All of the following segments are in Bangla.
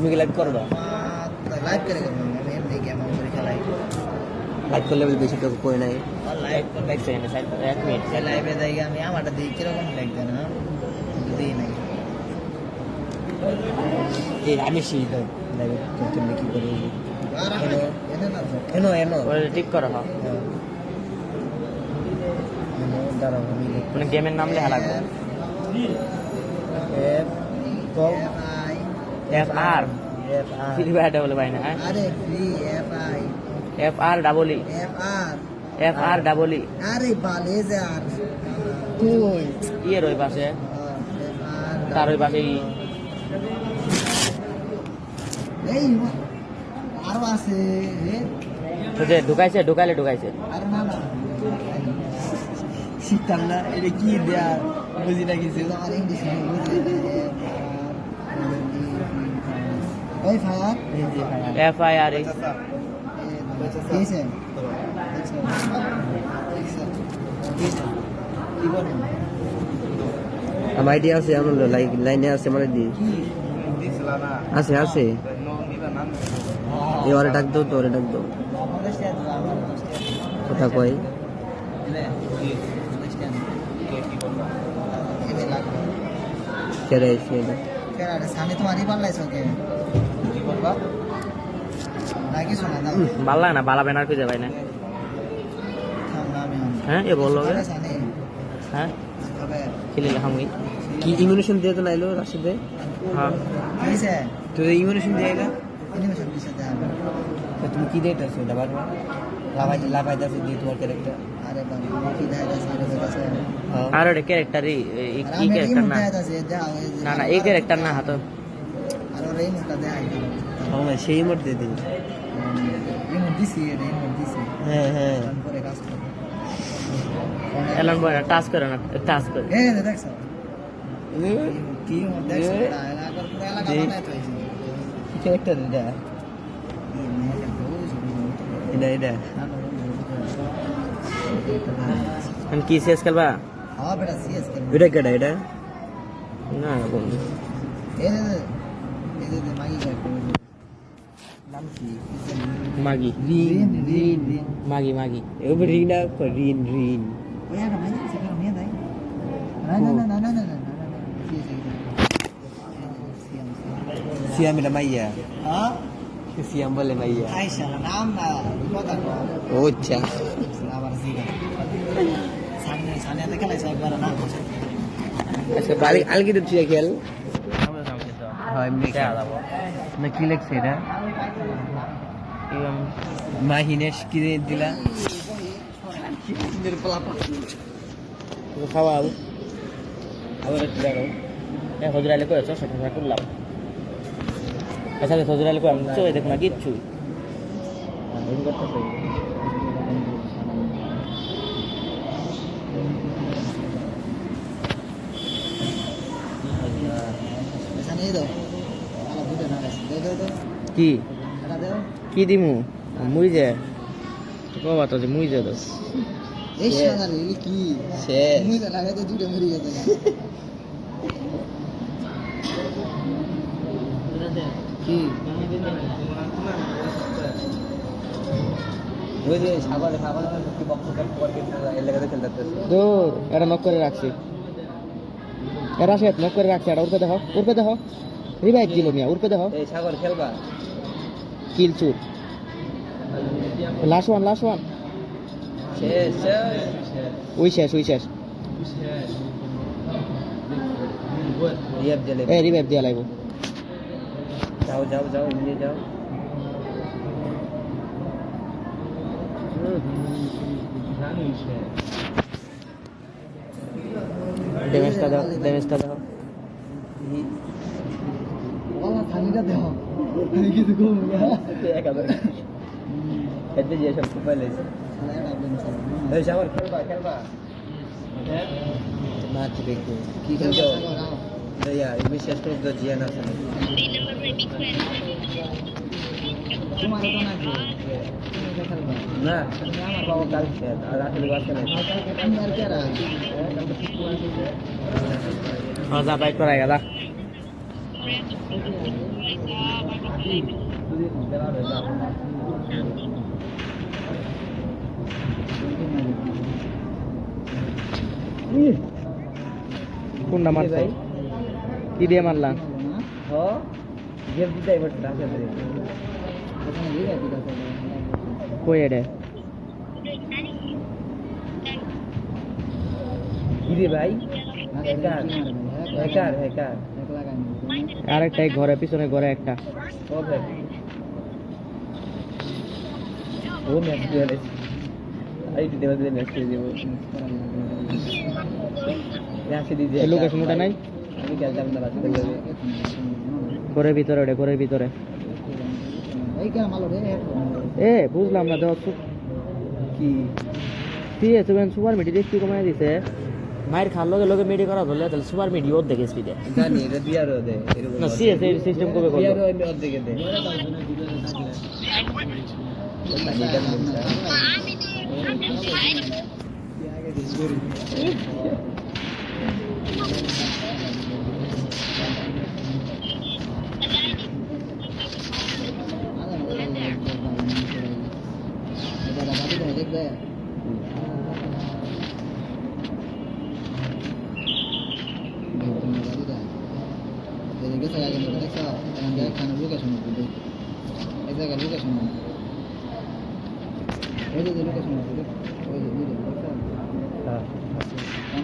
তুমি কি লাইভ করবা? লাইভ করে করবো আমি এমনি গেম করে খেলাই। লাইভ করলে বেশি তো কই নাই। লাইভ দেখছে এখানে 1 মিনিট লাইভে যাই আমি আমারটা দিই কিরকম লাগবে না দিই নাই। এই আমি শিখি লাইভে তুমি কি করে এনো ঠিক করো। হ্যাঁ দাঁড়াও আমি মানে গেমের নাম লেখা লাগবে। FR ফ্রি ফায়ার ডাবল ভাই না? আরে free FR double E FR double E আরে বালে যে আর কই এর ওই পাশে তার ওই পাশে এই আরো আছে তো যে ঢুকাইছে ঢুকাইছে আরে না না শিখতাম না এটা কি দেয়া বুঝি না কিছু আমার ইংলিশ বুঝি ওই ফায়ার FIR আমার আইডিয়া আছে আমার লাইনে আছে মানে দি আছে এবারে ডাক দাও তো ডাক দাও কথা কই কেরে এসে কেরে সামনে তোমারই পাল্লাইছো কে কি করবা নাকি শোনা দাও বাল্লা না বালা ব্যানার খুঁজে পাই না। হ্যাঁ এ বললো হ্যাঁ খেলে হামগি কি ইমিউনেশন দিয়ে তো নাইলো রাশিদে। হ্যাঁ কিছে তুই ইমিউনেশন দিয়ে না ইমিউনেশন দিছে দেন তুমি কি দেটাছ এটা বার লাভাই দাস দি তোমার ক্যারেক্টার। আরে বাবা কি দেখাইছে আর ওটা ক্যারেক্টারই কি ক্যারেক্টার না না এই ক্যারেক্টার না হাতো আর ওই মুখটা দেখাই হ্যাঁ সেই মোড দিয়ে দিই ইমোট দিছি হ্যাঁ পরে কাজ করে এলন বয় টাস্ক করে না টাস্ক করে এই দেখছ কি মোট দেখছ এলাকার পুরো এলাকা বানায় তো হইছে ক্যারেক্টার এটা আমি কি সিএস খেলবা? হ্যাঁ বেটা সিএস খেল এটা কেডা এটা না বন্ধু এই যে মাগি নাম কি মাগি রিন মাগি এবার রিনা রিন ওই আর মাগি সেটা নিয়ে দেয় না সিয়াম এটা মাইয়া হ্যাঁ সিয়াম বলে মাইয়া আয়শা নাম না কথা ও আচ্ছা আবার জিগা সামনে দেখে লাইছে একবার না আচ্ছা বাড়ি আলগি তো তুই খেল হয় এমনি না কি লেখছে এটা মাহিনেশ কি দিলা খাওয়া আবার একটু দেখো হজরাইলে করেছ সকাল করলাম আচ্ছা হজরাইলে করে আমি চলে দেখ না কিচ্ছু কি কি দিমু মুই যে বাবা তো যে মুই যে দোস এই শালা রে কি সে মুই তো লাগে তো দুটো মরি গেছে কি ওই যে সাগরে কি বক্স করে এর লাগাতে খেলতে দূর এটা নক করে রাখছি এরা সে নক করে রাখছে এটা উড়কে দেখো রিভাইভ দিল মিয়া উড়কে দেখো এই সাগর খেলবা কিল চুর লাস্ট ওয়ান শেষ ওই শেষ রিভাইভ দিয়া লাগবো যাও নিয়ে যাও ড্যামেজটা দাও ওলা থানিটা দেও আমি কিছু কম না একাবার এতে যে সব খুব লাইছে এই সাগর খেলবা না ঠিক আছে কি খেলছো দয়া আমি শেষ করে দাও জিয়া না আছে তোমার তো না না আমার বাবা কাল খেল আর রাতে বাসে না আমি আর কেরা যা বাইক করাই গেলা কোনটা মারছ কি দিয়ে মারলা কই এটা আরেকটা ঘরে পিছনে ঘরে একটা লোকেশন ওটা নাই ঘরের ভিতরে ওটা ঘরের ভিতরে এ বুঝলাম না দেখ কি সুপার মিডি দেখছি কমাই দিছে মায়ের খাল লগে লগে মেডি করা ধরলে তাহলে সুপার মিডি ওর দেখে স্পিডে জানি এটা দিয়ার দে না সিএস এর সিস্টেম কবে করব দিয়ার ওর দেখে দে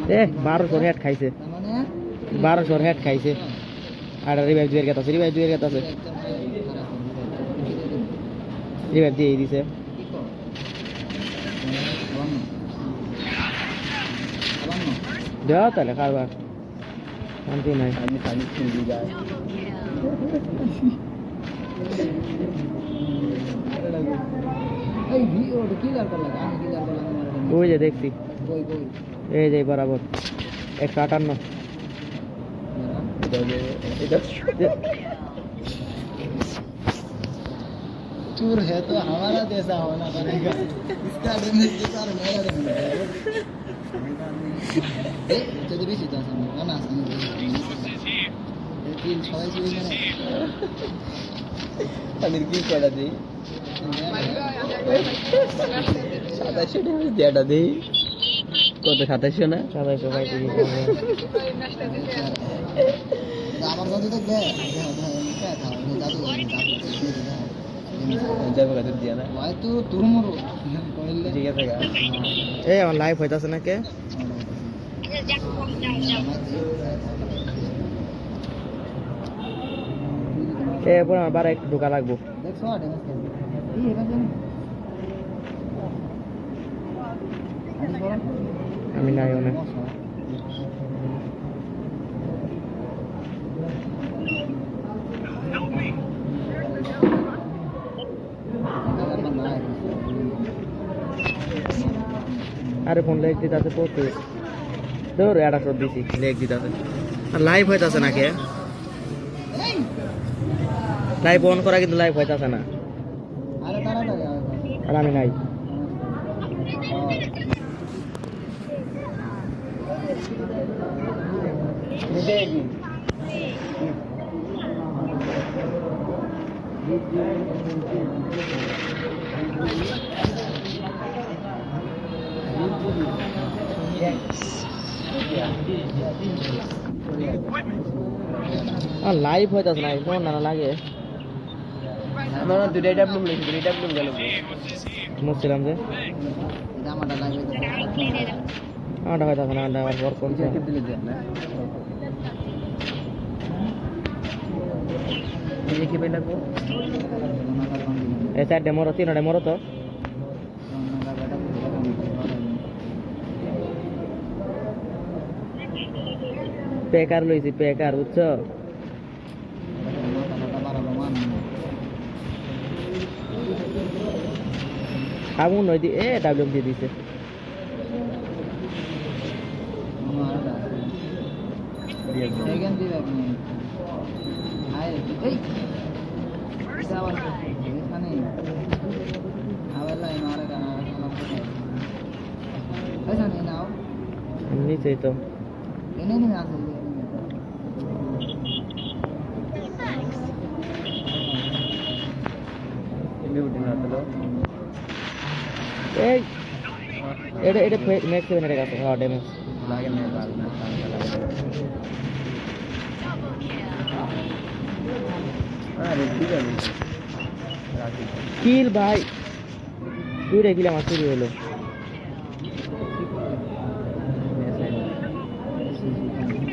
এ 1200 হেড খাইছে 1200 হেড খাইছে আর রিভাইভ দুয়ের কথা আছে রিভাইভ দিয়ে দিছে দেওয়া তাহলে কারবার শান্তি নাই ওই যে দেখছি এই যে বরাবর 158 चूर है तो हमारा जैसा होना पड़ेगा इसका डैमेज के साथ मेरा डैमेज যদি বেশি তো আছে না আছে কিল সবাই চুরি করে আমি কি করা দেই 2700 ড্যামেজ দেটা দেই কত 2700 না 2700 ভাই দিই আমার যদি দেখবে যাবে কত দিয়া না ভাই তো তুরমরো কইলে ঠিক আছে এ আমার লাইভ হইতাছে না কে এ পুরো আমার বারে একটু ঢোকা লাগবো দেখছো ড্যামেজ কি এবার জানি আমি নাই ওনে আরে ফোন লেগ দিতে পড়তে দূর এটা সব দিছি লেগ দিতে আর লাইভ হইতাছে না কে লাইভ অন করা কিন্তু লাইভ হইতাছে না আরে তাড়াতাড়ি আর আমি নাই দেখি লাইভ হইতাছে না কেমন না লাগে আমরা দুইটা ডাবলুম লিখি দুইটা ডাবলুম গেল মুছছিলাম যে আমারটা লাগবে আমারটা হইতাছে না আমারটা আবার বড় কোন চেক দিলে দেন না এই কি পাই লাগবো এই সাইডে মরো তিনটা মরো তো পেকার লইছি পেকার বুঝছো আগুন নই দি এ ডাবলুম দিয়ে দিছে নিচেই তো বিউটি না তো এই এটা নেক্সট সেভেন এর কাছে হ্যাঁ ড্যামেজ লাগে না বাল না আরে ঠিক আছে কিল ভাই তুই রে কিল আমার শুরু হলো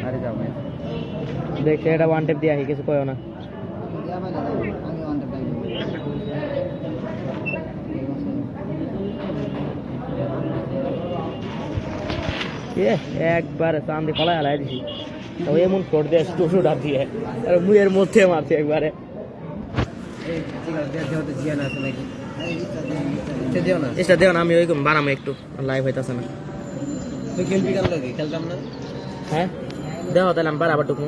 আরে যাও ভাই দেখ এটা ওয়ান ট্যাপ দিয়া কিছু কয়ও না একবার চান্দি ফলায় হালাই দিছি তবে এমন শট দিয়ে টুসু ডাক দিয়ে আর মুয়ের মধ্যে মারছে একবারে এটা দেও না আমি ওই বানাবো একটু লাইভ হইতাছে না তুই খেলবি কেন লাগে খেলতাম না হ্যাঁ দেও তাহলে আমি বাড়াবার টুকু